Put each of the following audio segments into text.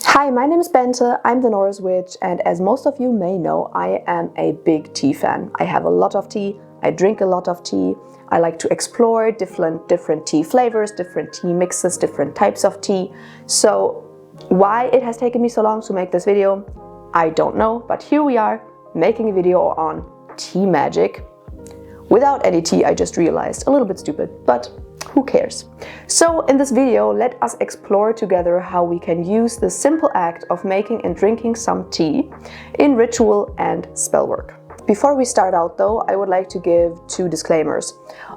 Hi, my name is Bente, I'm the Norse Witch, and as most of you may know, I am a big tea fan. I have a lot of tea, I drink a lot of tea, I like to explore different tea flavors, different tea mixes, different types of tea. So why it has taken me so long to make this video, I don't know, but here we are, making a video on tea magic. Without any tea, I just realized, a little bit stupid, but who cares? So in this video, let us explore together how we can use the simple act of making and drinking some tea in ritual and spell work. Before we start out though, I would like to give two disclaimers.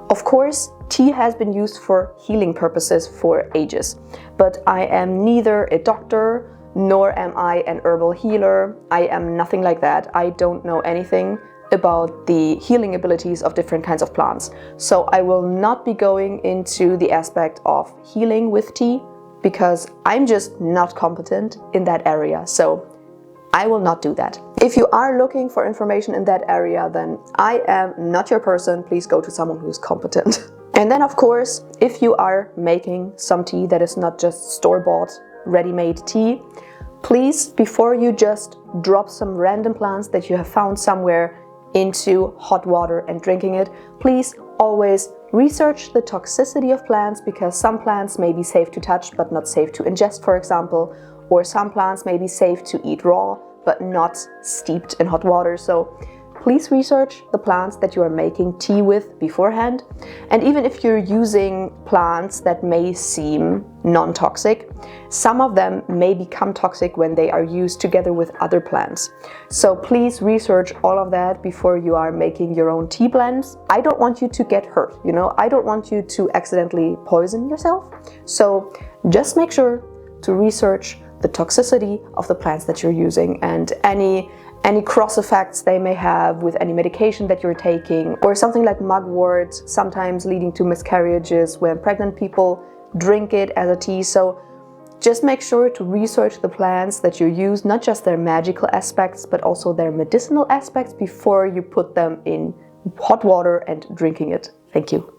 Of course, tea has been used for healing purposes for ages, but I am neither a doctor nor am I an herbal healer. I am nothing like that. I don't know anything about the healing abilities of different kinds of plants. So I will not be going into the aspect of healing with tea because I'm just not competent in that area. So I will not do that. If you are looking for information in that area, then I am not your person. Please go to someone who's competent. And then of course, if you are making some tea that is not just store-bought, ready-made tea, please, before you just drop some random plants that you have found somewhere into hot water and drinking it, please always research the toxicity of plants, because some plants may be safe to touch but not safe to ingest, for example, or some plants may be safe to eat raw but not steeped in hot water. So please research the plants that you are making tea with beforehand. And even if you're using plants that may seem non-toxic, some of them may become toxic when they are used together with other plants. So please research all of that before you are making your own tea blends. I don't want you to get hurt, I don't want you to accidentally poison yourself. So just make sure to research the toxicity of the plants that you're using and any cross effects they may have with any medication that you're taking, or something like mugwort, sometimes leading to miscarriages when pregnant people drink it as a tea. So just make sure to research the plants that you use, not just their magical aspects, but also their medicinal aspects before you put them in hot water and drinking it. Thank you.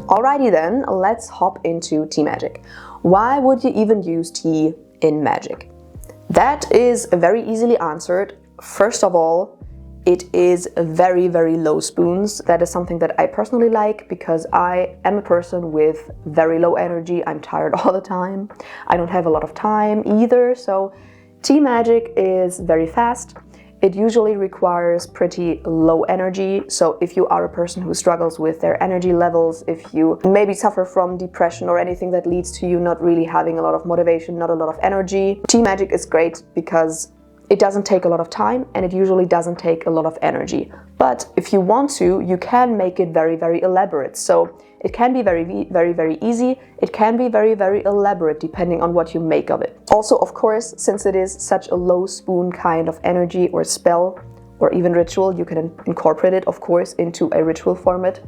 Alrighty then, let's hop into tea magic. Why would you even use tea in magic? That is very easily answered. First of all, it is very, very low spoons. That is something that I personally like because I am a person with very low energy. I'm tired all the time. I don't have a lot of time either. So tea magic is very fast. It usually requires pretty low energy, so if you are a person who struggles with their energy levels, if you maybe suffer from depression or anything that leads to you not really having a lot of motivation, not a lot of energy, tea magic is great because it doesn't take a lot of time and it usually doesn't take a lot of energy. But if you want to, you can make it very, very elaborate. So it can be very, very, very easy. It can be very, very elaborate depending on what you make of it. Also, of course, since it is such a low spoon kind of energy or spell or even ritual, you can incorporate it, of course, into a ritual format.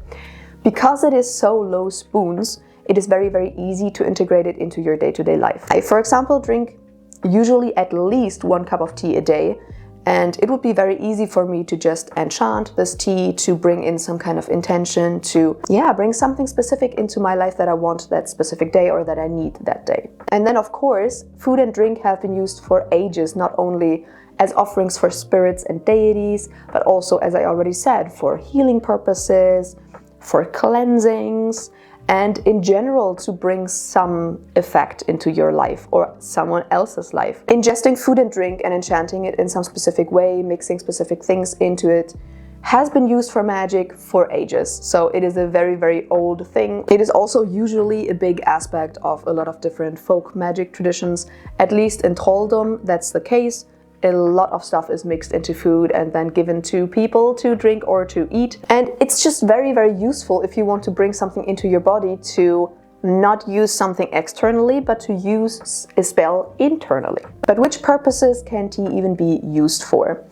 Because it is so low spoons, it is very, very easy to integrate it into your day-to-day life. I, for example, drink usually at least 1 cup of tea a day, and it would be very easy for me to just enchant this tea, to bring in some kind of intention, to bring something specific into my life that I want that specific day or that I need that day. And then of course, food and drink have been used for ages, not only as offerings for spirits and deities, but also, as I already said, for healing purposes, for cleansings, and in general to bring some effect into your life or someone else's life. Ingesting food and drink and enchanting it in some specific way, mixing specific things into it, has been used for magic for ages. So it is a very, very old thing. It is also usually a big aspect of a lot of different folk magic traditions. At least in trolldom, that's the case. A lot of stuff is mixed into food and then given to people to drink or to eat. And it's just very, very useful if you want to bring something into your body to not use something externally, but to use a spell internally. But which purposes can tea even be used for?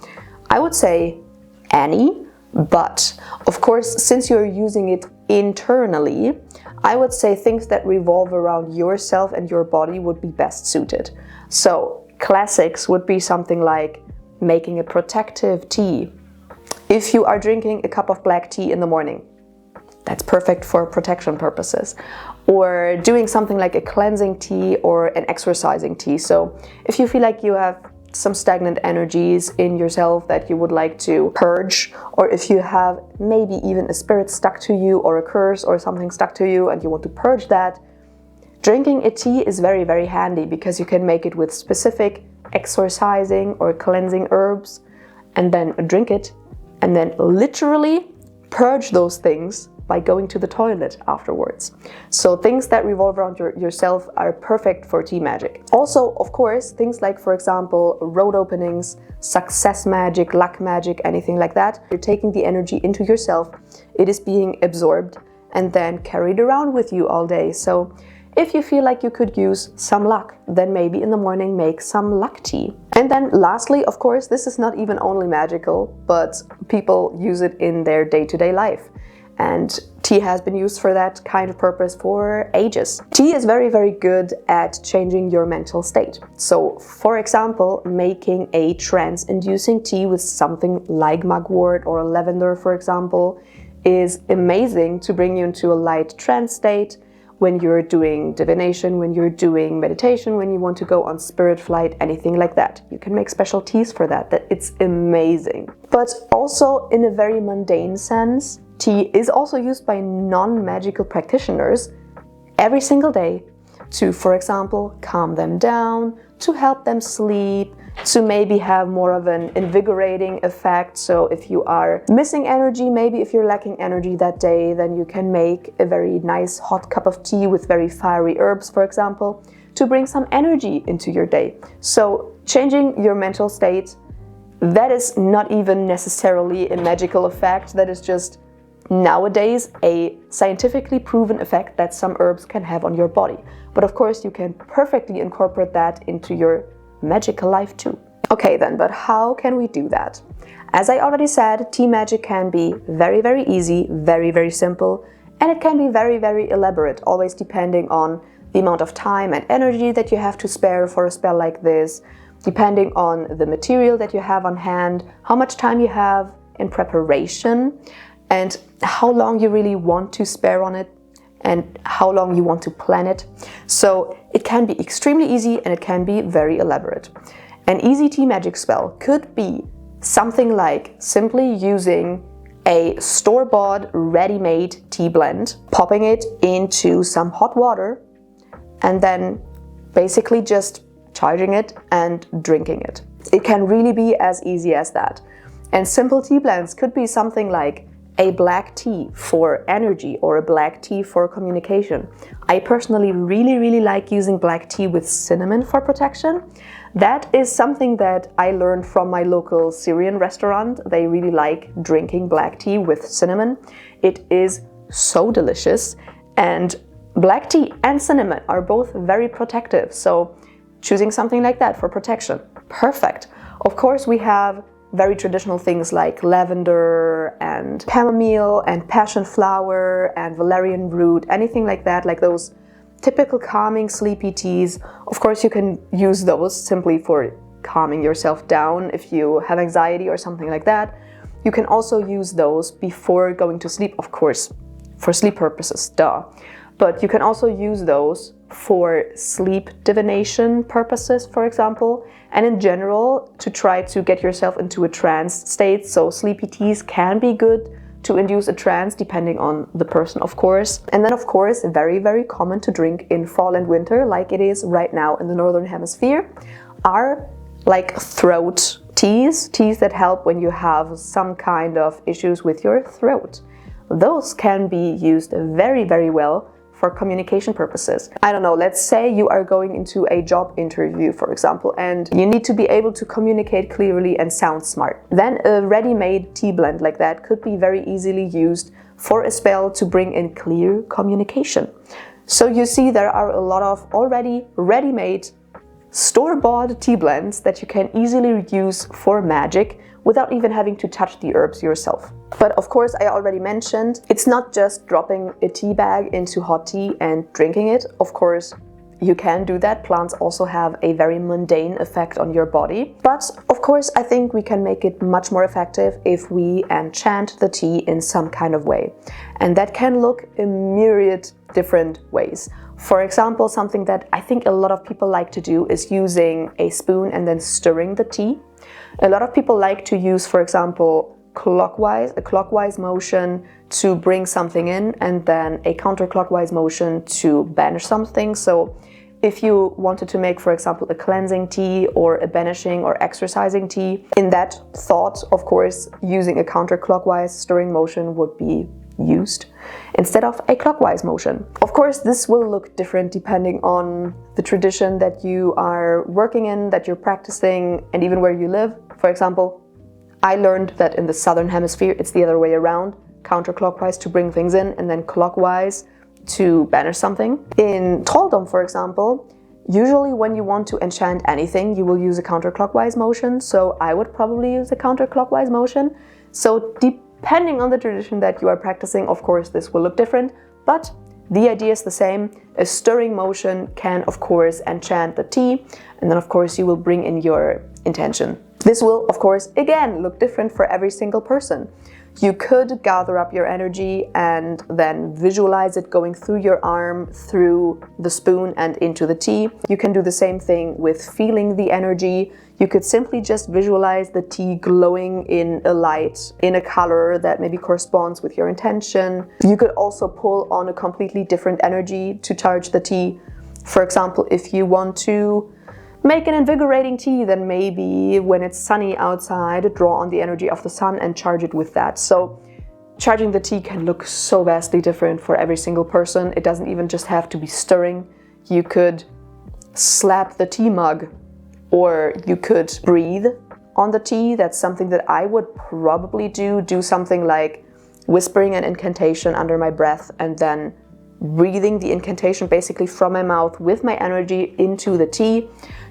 I would say any, but of course, since you're using it internally, I would say things that revolve around yourself and your body would be best suited. So classics would be something like making a protective tea. If you are drinking a cup of black tea in the morning, that's perfect for protection purposes. Or doing something like a cleansing tea or an exercising tea. So if you feel like you have some stagnant energies in yourself that you would like to purge, or if you have maybe even a spirit stuck to you or a curse or something stuck to you and you want to purge that, drinking a tea is very, very handy because you can make it with specific exorcising or cleansing herbs and then drink it and then literally purge those things by going to the toilet afterwards. So things that revolve around yourself are perfect for tea magic. Also, of course, things like, for example, road openings, success magic, luck magic, anything like that. You're taking the energy into yourself, it is being absorbed and then carried around with you all day. So if you feel like you could use some luck, then maybe in the morning make some luck tea. And then lastly, of course, this is not even only magical, but people use it in their day-to-day life. And tea has been used for that kind of purpose for ages. Tea is very, very good at changing your mental state. So, for example, making a trance-inducing tea with something like mugwort or lavender, for example, is amazing to bring you into a light trance state when you're doing divination, when you're doing meditation, when you want to go on spirit flight, anything like that. You can make special teas for that. It's amazing. But also in a very mundane sense, tea is also used by non-magical practitioners every single day to, for example, calm them down, to help them sleep, to maybe have more of an invigorating effect. So if you are missing energy, maybe if you're lacking energy that day, then you can make a very nice hot cup of tea with very fiery herbs, for example, to bring some energy into your day. So changing your mental state, that is not even necessarily a magical effect. That is just nowadays a scientifically proven effect that some herbs can have on your body. But of course you can perfectly incorporate that into your magical life too. Okay then, but how can we do that? As I already said, tea magic can be very, very easy, very, very simple, and it can be very, very elaborate, always depending on the amount of time and energy that you have to spare for a spell like this, depending on the material that you have on hand, how much time you have in preparation, and how long you really want to spare on it, and how long you want to plan it. So it can be extremely easy and it can be very elaborate. An easy tea magic spell could be something like simply using a store-bought ready-made tea blend, popping it into some hot water, and then basically just charging it and drinking it. It can really be as easy as that. And simple tea blends could be something like a black tea for energy or a black tea for communication. I personally really like using black tea with cinnamon for protection. That is something that I learned from my local Syrian restaurant. They really like drinking black tea with cinnamon. It is so delicious, and black tea and cinnamon are both very protective. So choosing something like that for protection, perfect. Of course, we have very traditional things like lavender and chamomile and passion flower and valerian root, anything like that, like those typical calming sleepy teas. Of course, you can use those simply for calming yourself down if you have anxiety or something like that. You can also use those before going to sleep, of course, for sleep purposes, duh. But you can also use those for sleep divination purposes, for example, and in general to try to get yourself into a trance state. So sleepy teas can be good to induce a trance depending on the person, of course. And then, of course, very common to drink in fall and winter, like it is right now in the Northern Hemisphere, are like throat teas that help when you have some kind of issues with your throat. Those can be used very well for communication purposes. I don't know, let's say you are going into a job interview, for example, and you need to be able to communicate clearly and sound smart. Then a ready-made tea blend like that could be very easily used for a spell to bring in clear communication. So you see, there are a lot of already ready-made store-bought tea blends that you can easily use for magic without even having to touch the herbs yourself. But of course, I already mentioned, it's not just dropping a tea bag into hot tea and drinking it. Of course, you can do that. Plants also have a very mundane effect on your body. But of course, I think we can make it much more effective if we enchant the tea in some kind of way. And that can look a myriad different ways. For example, something that I think a lot of people like to do is using a spoon and then stirring the tea. A lot of people like to use, for example, a clockwise motion to bring something in, and then a counterclockwise motion to banish something. So if you wanted to make, for example, a cleansing tea or a banishing or exorcising tea, in that thought, of course, using a counterclockwise stirring motion would be used instead of a clockwise motion. Of course, this will look different depending on the tradition that you are working in, that you're practicing, and even where you live. For example, I learned that in the southern hemisphere, it's the other way around, counterclockwise to bring things in and then clockwise to banish something. In trolldom, for example, usually when you want to enchant anything, you will use a counterclockwise motion. So I would probably use a counterclockwise motion. So depending on the tradition that you are practicing, of course, this will look different, but the idea is the same. A stirring motion can, of course, enchant the tea, and then, of course, you will bring in your intention. This will, of course, again, look different for every single person. You could gather up your energy and then visualize it going through your arm, through the spoon and into the tea. You can do the same thing with feeling the energy. You could simply just visualize the tea glowing in a light, in a color that maybe corresponds with your intention. You could also pull on a completely different energy to charge the tea. For example, if you want to make an invigorating tea, then maybe when it's sunny outside, draw on the energy of the sun and charge it with that. So charging the tea can look so vastly different for every single person. It doesn't even just have to be stirring. You could slap the tea mug, or you could breathe on the tea. That's something that I would probably do something like whispering an incantation under my breath and then breathing the incantation basically from my mouth with my energy into the tea.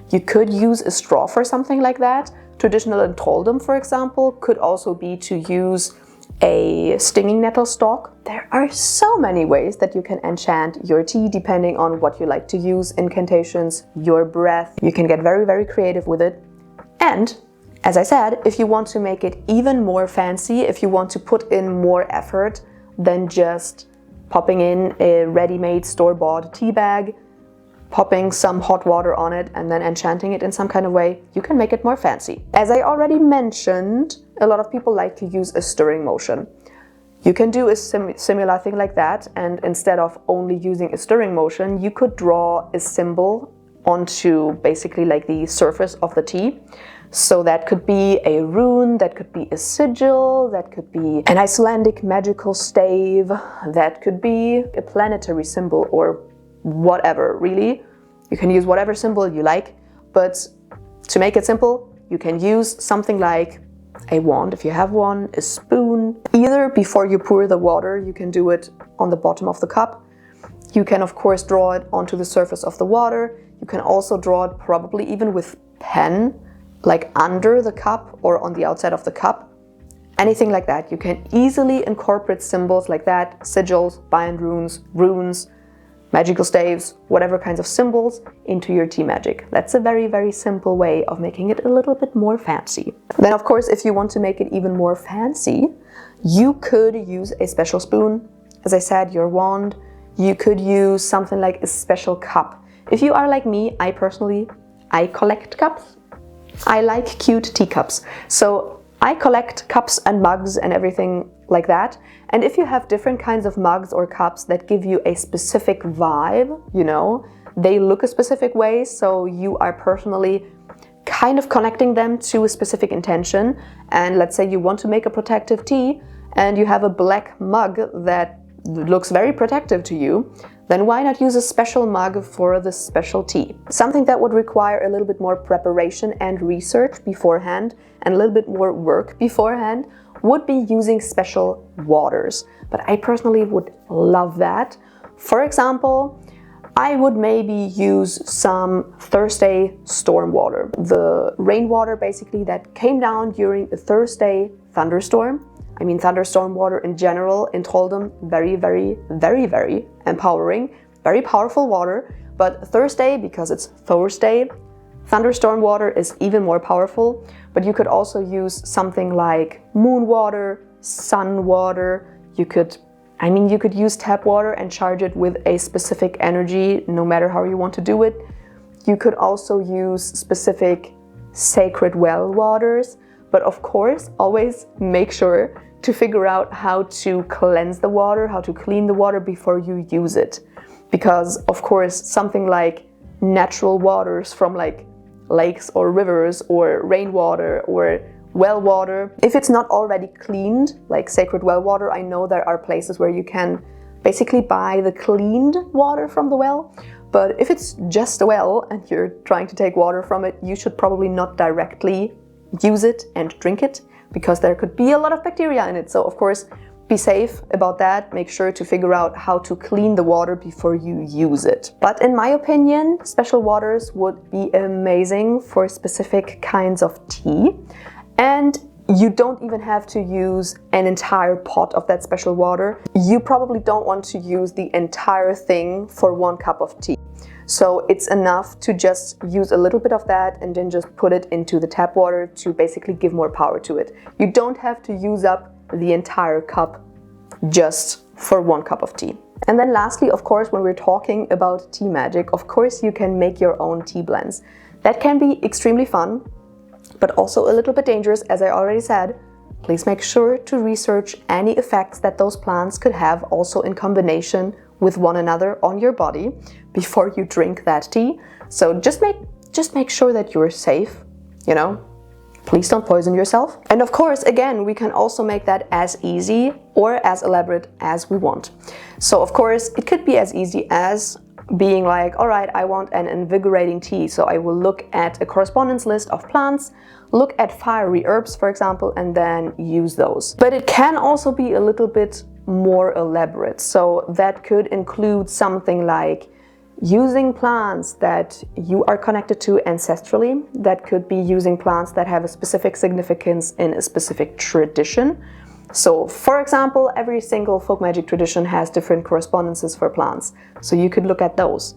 You could use a straw for something like that. Traditional in trolldom, for example, could also be to use a stinging nettle stalk. There are so many ways that you can enchant your tea depending on what you like to use, incantations, your breath. You can get very, very creative with it. And as I said, if you want to make it even more fancy, if you want to put in more effort than just popping in a ready-made store-bought tea bag, popping some hot water on it and then enchanting it in some kind of way, you can make it more fancy. As I already mentioned, a lot of people like to use a stirring motion. You can do a similar thing like that, and instead of only using a stirring motion, you could draw a symbol onto basically like the surface of the tea. So that could be a rune, that could be a sigil, that could be an Icelandic magical stave, that could be a planetary symbol or whatever, really. You can use whatever symbol you like, but to make it simple, you can use something like a wand, if you have one, a spoon. Either before you pour the water, you can do it on the bottom of the cup. You can, of course, draw it onto the surface of the water. You can also draw it probably even with pen, like under the cup or on the outside of the cup. Anything like that. You can easily incorporate symbols like that, sigils, bind runes, magical staves, whatever kinds of symbols into your tea magic. That's a very, very simple way of making it a little bit more fancy. Then, of course, if you want to make it even more fancy, you could use a special spoon. As I said, your wand. You could use something like a special cup. If you are like me, I collect cups. I like cute teacups. So I collect cups and mugs and everything like that. And if you have different kinds of mugs or cups that give you a specific vibe, you know, they look a specific way, so you are personally kind of connecting them to a specific intention. And let's say you want to make a protective tea and you have a black mug that looks very protective to you, then why not use a special mug for the special tea? Something that would require a little bit more preparation and research beforehand and a little bit more work beforehand would be using special waters. But I personally would love that. For example, I would maybe use some Thursday storm water. The rainwater basically that came down during a Thursday thunderstorm. I mean, thunderstorm water in general in Troldum, very, very, very, very empowering, very powerful water. But Thursday, because it's Thursday, thunderstorm water is even more powerful. But you could also use something like moon water, sun water. You could use tap water and charge it with a specific energy, no matter how you want to do it. You could also use specific sacred well waters. But of course, always make sure to figure out how to cleanse the water, how to clean the water before you use it. Because of course, something like natural waters from like lakes or rivers or rainwater or well water, if it's not already cleaned, like sacred well water, I know there are places where you can basically buy the cleaned water from the well. But if it's just a well and you're trying to take water from it, you should probably not directly use it and drink it, because there could be a lot of bacteria in it. So of course, be safe about that. Make sure to figure out how to clean the water before you use it. But in my opinion, special waters would be amazing for specific kinds of tea. And you don't even have to use an entire pot of that special water. You probably don't want to use the entire thing for 1 cup of tea. So it's enough to just use a little bit of that and then just put it into the tap water to basically give more power to it. You don't have to use up the entire cup just for 1 cup of tea. And then lastly, of course, when we're talking about tea magic, of course you can make your own tea blends. That can be extremely fun, but also a little bit dangerous, as I already said. Please make sure to research any effects that those plants could have also in combination with one another on your body before you drink that tea. So just make sure that you're safe, you know. Please don't poison yourself. And of course, again, we can also make that as easy or as elaborate as we want. So of course, it could be as easy as being like, all right, I want an invigorating tea. So I will look at a correspondence list of plants, look at fiery herbs, for example, and then use those. But it can also be a little bit more elaborate. So that could include something like using plants that you are connected to ancestrally. That could be using plants that have a specific significance in a specific tradition. So, for example, every single folk magic tradition has different correspondences for plants. So you could look at those.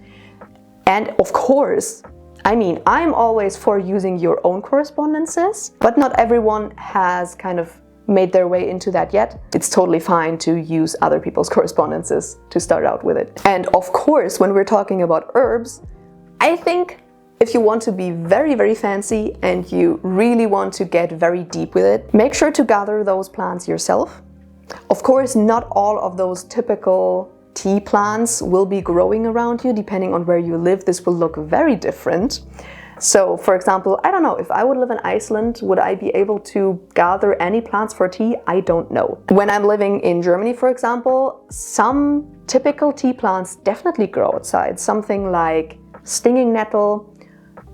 And of course, I mean, I'm always for using your own correspondences, but not everyone has kind of made their way into that yet. It's totally fine to use other people's correspondences to start out with it. And of course, when we're talking about herbs, I think if you want to be very, very fancy and you really want to get very deep with it, make sure to gather those plants yourself. Of course, not all of those typical tea plants will be growing around you. Depending on where you live, this will look very different. So, for example, I don't know, if I would live in Iceland, would I be able to gather any plants for tea? I don't know. When I'm living in Germany, for example, some typical tea plants definitely grow outside. Something like stinging nettle,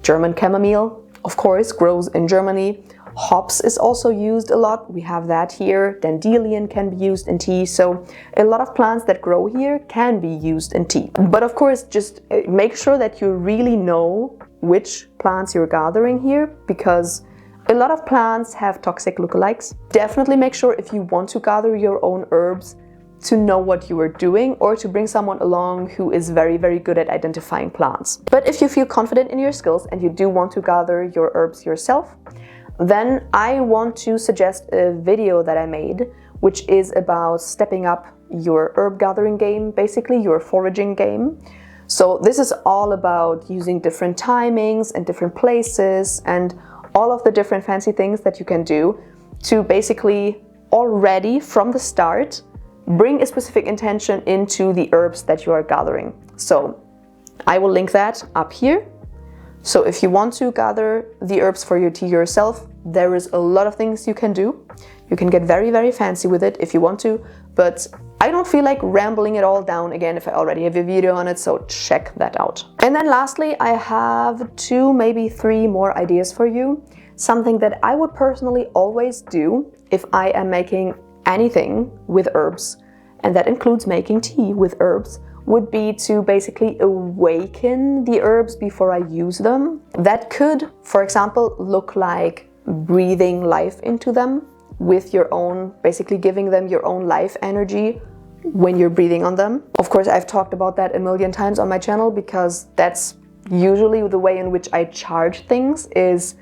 German chamomile, of course, grows in Germany. Hops is also used a lot. We have that here. Dandelion can be used in tea. So a lot of plants that grow here can be used in tea. But of course, just make sure that you really know which plants you're gathering here, because a lot of plants have toxic lookalikes. Definitely make sure, if you want to gather your own herbs, to know what you are doing, or to bring someone along who is very, very good at identifying plants. But if you feel confident in your skills and you do want to gather your herbs yourself, then I want to suggest a video that I made, which is about stepping up your herb gathering game, basically your foraging game. So this is all about using different timings and different places and all of the different fancy things that you can do to basically already from the start bring a specific intention into the herbs that you are gathering. So I will link that up here. So if you want to gather the herbs for your tea yourself, there is a lot of things you can do. You can get very, very fancy with it if you want to, but I don't feel like rambling it all down again if I already have a video on it, so check that out. And then lastly, I have 2, maybe 3 more ideas for you. Something that I would personally always do if I am making anything with herbs, and that includes making tea with herbs, would be to basically awaken the herbs before I use them. That could, for example, look like breathing life into them with your own, basically giving them your own life energy when you're breathing on them. Of course, I've talked about that a million times on my channel because that's usually the way in which I charge things, is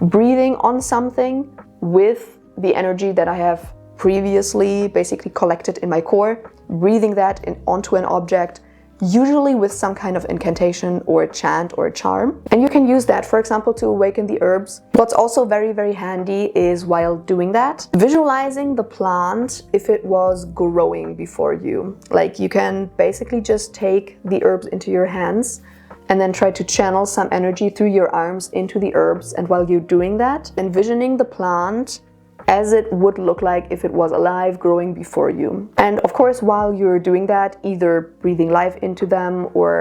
breathing on something with the energy that I have previously basically collected in my core, breathing that onto an object, usually with some kind of incantation or a chant or a charm. And you can use that, for example, to awaken the herbs. What's also very, very handy is, while doing that, visualizing the plant if it was growing before you. Like, you can basically just take the herbs into your hands and then try to channel some energy through your arms into the herbs. And while you're doing that, envisioning the plant as it would look like if it was alive, growing before you. And of course, while you're doing that, either breathing life into them or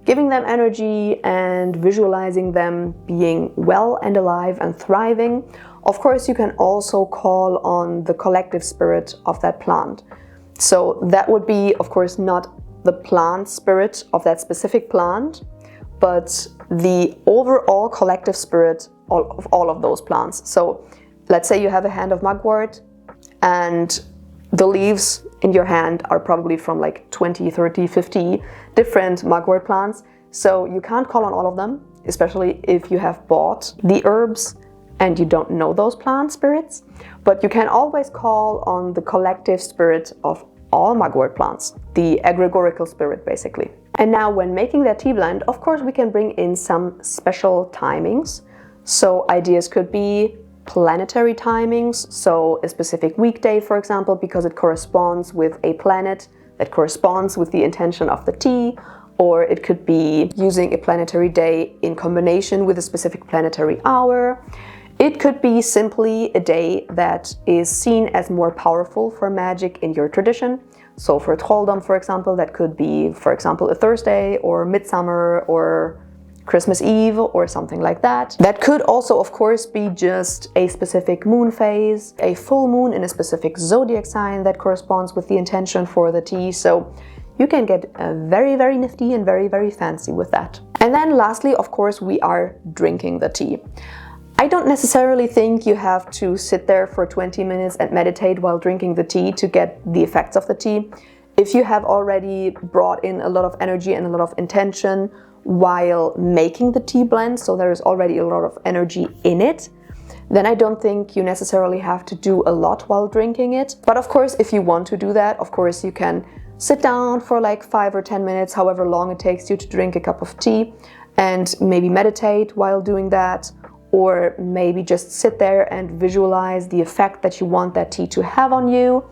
giving them energy and visualizing them being well and alive and thriving, of course, you can also call on the collective spirit of that plant. So that would be, of course, not the plant spirit of that specific plant, but the overall collective spirit of all of those plants. So let's say you have a hand of mugwort and the leaves in your hand are probably from like 20, 30, 50 different mugwort plants. So you can't call on all of them, especially if you have bought the herbs and you don't know those plant spirits. But you can always call on the collective spirit of all mugwort plants, the egregorical spirit basically. And now when making that tea blend, of course, we can bring in some special timings. So ideas could be planetary timings, so a specific weekday, for example, because it corresponds with a planet that corresponds with the intention of the tea, or it could be using a planetary day in combination with a specific planetary hour. It could be simply a day that is seen as more powerful for magic in your tradition. So for trolldom, for example, that could be, for example, a Thursday or midsummer or Christmas Eve or something like that. That could also, of course, be just a specific moon phase, a full moon in a specific zodiac sign that corresponds with the intention for the tea. So you can get very, very nifty and very, very fancy with that. And then lastly, of course, we are drinking the tea. I don't necessarily think you have to sit there for 20 minutes and meditate while drinking the tea to get the effects of the tea. If you have already brought in a lot of energy and a lot of intention while making the tea blend, so there is already a lot of energy in it, then I don't think you necessarily have to do a lot while drinking it. But of course, if you want to do that, of course, you can sit down for like 5 or 10 minutes, however long it takes you to drink a cup of tea, and maybe meditate while doing that, or maybe just sit there and visualize the effect that you want that tea to have on you.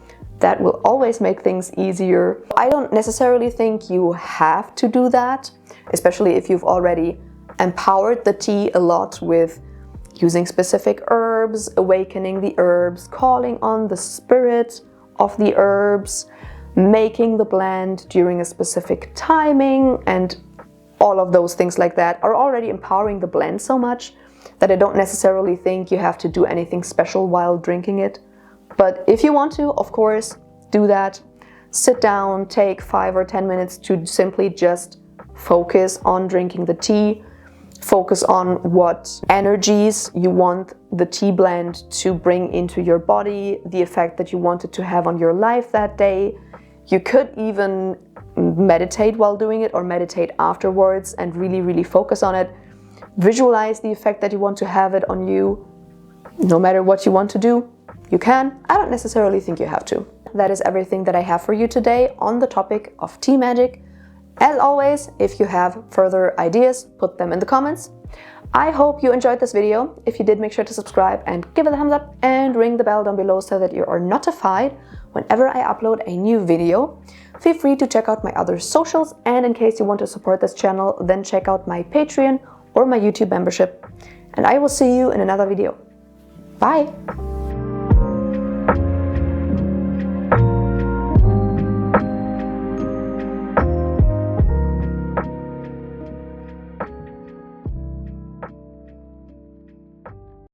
That will always make things easier. I don't necessarily think you have to do that, especially if you've already empowered the tea a lot with using specific herbs, awakening the herbs, calling on the spirit of the herbs, making the blend during a specific timing, and all of those things like that are already empowering the blend so much that I don't necessarily think you have to do anything special while drinking it. But if you want to, of course, do that. Sit down, take 5 or 10 minutes to simply just focus on drinking the tea. Focus on what energies you want the tea blend to bring into your body, the effect that you want it to have on your life that day. You could even meditate while doing it or meditate afterwards and really, really focus on it. Visualize the effect that you want to have it on you. No matter what you want to do, you can. I don't necessarily think you have to. That is everything that I have for you today on the topic of tea magic. As always, if you have further ideas, put them in the comments. I hope you enjoyed this video. If you did, make sure to subscribe and give it a thumbs up and ring the bell down below so that you are notified whenever I upload a new video. Feel free to check out my other socials, and in case you want to support this channel, then check out my Patreon or my YouTube membership. And I will see you in another video. Bye!